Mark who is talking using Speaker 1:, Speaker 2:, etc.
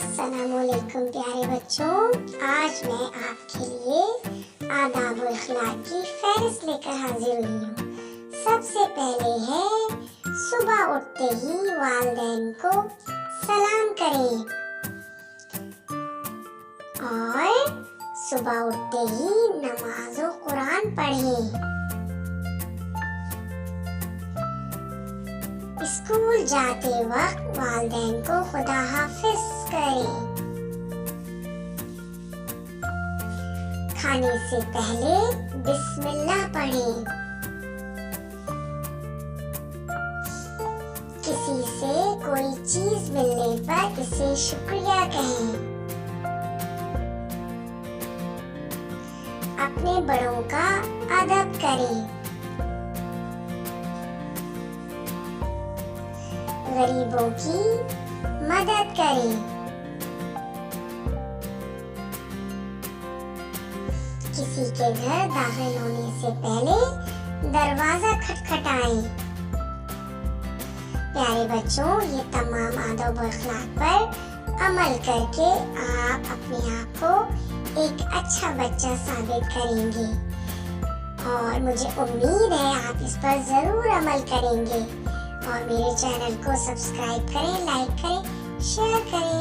Speaker 1: अस्सलामुअलैकुम प्यारे बच्चों, आज मैं आपके लिए आदाब और अखलाक की फहरिस्त लेकर हाजिर हुई हूँ। सबसे पहले है सुबह उठते ही वालिदैन को सलाम करें और सुबह उठते ही नमाज और कुरान पढ़ें। स्कूल जाते वक्त वालिदैन को खुदा हाफिज करें। खाने से पहले बिस्मिल्लाह पढ़ें। किसी से कोई चीज मिलने पर इसे शुक्रिया कहें। अपने बड़ों का अदब करें। गरीबों की मदद करें। किसी के घर दाखिल होने से पहले दरवाजा खटखटाएं। प्यारे बच्चों, ये तमाम आदब और अखलाक पर अमल करके आप अपने आप को एक अच्छा बच्चा साबित करेंगे और मुझे उम्मीद है आप इस पर जरूर अमल करेंगे। और मेरे चैनल को सब्सक्राइब करें, लाइक करें, शेयर करें।